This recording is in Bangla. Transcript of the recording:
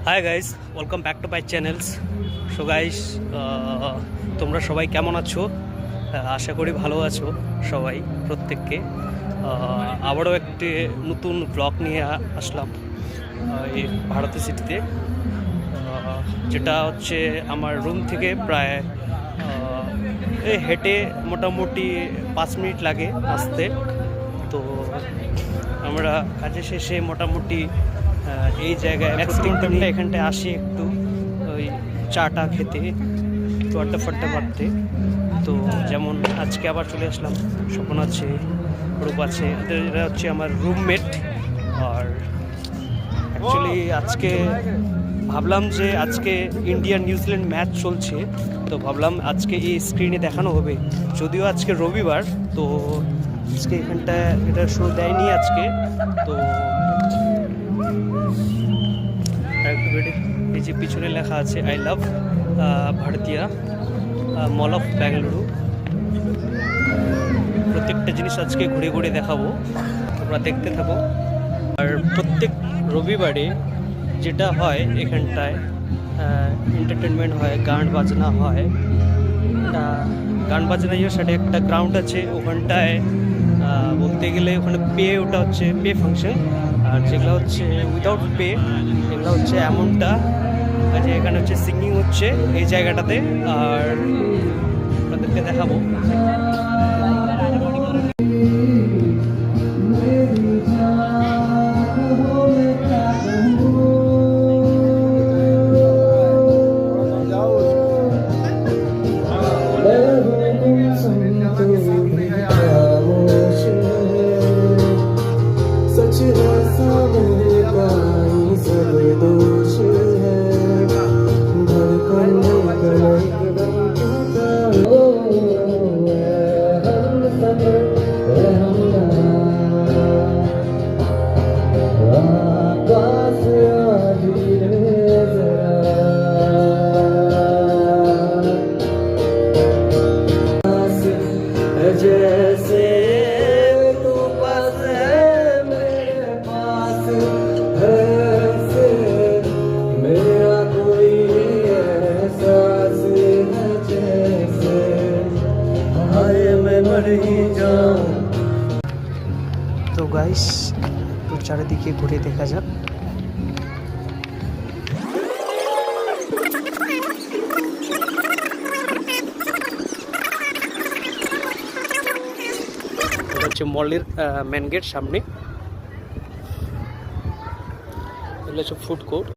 Hi guys, welcome back to my channels. So guys, তোমরা সবাই কেমন আছো? আশা করি ভালো আছো সবাই, প্রত্যেককে। আবারও একটি নতুন ব্লগ নিয়ে আসলাম এই ভারতের সিটিতে, যেটা হচ্ছে আমার রুম থেকে প্রায় হেঁটে মোটামুটি 5 মিনিট লাগে আসতে। তো আমরা কাজে শেষে মোটামুটি এই জায়গায় এখানটায় আসি একটু ওই চাটা খেতে, একটু আড্ডা ফাড্ডা মারতে। তো যেমন আজকে আবার চলে আসলাম, স্বপন আছে, রূপ আছে, এরা হচ্ছে আমার রুমমেট। আর অ্যাকচুয়ালি আজকে ভাবলাম যে আজকে ইন্ডিয়া নিউজিল্যান্ড ম্যাচ চলছে, তো ভাবলাম আজকে এই স্ক্রিনে দেখানো হবে। যদিও আজকে রবিবার, তো আজকে এখানটায় এটা শো দেয়নি আজকে। তো এই যে পিছনে লেখা আছে I love Bharatiya mall of Bengaluru. প্রত্যেকটা জিনিস আজকে ঘুরে ঘুরে দেখাবো, তোমরা দেখতে থাকো। আর প্রত্যেক রবিবারে যেটা হয় এখানটায় এন্টারটেনমেন্ট হয়, গান বাজনা হয়। গান বাজনা সেটা একটা গ্রাউন্ড আছে ওখানটায়, বলতে গেলে ওখানে ওটা হচ্ছে পে ফাংশন। আর যেগুলো হচ্ছে উইদাউট পে, এগুলো হচ্ছে এমনটা যে এখানে হচ্ছে সিঙ্গিং হচ্ছে এই জায়গাটাতে। আর আপনাদেরকে দেখাবো। তো গাইস, একটু চারিদিকে ঘুরে দেখা যাক। এটা হচ্ছে মলের মেন গেট সামনে, এগুলো হচ্ছে ফুড কোর্ট।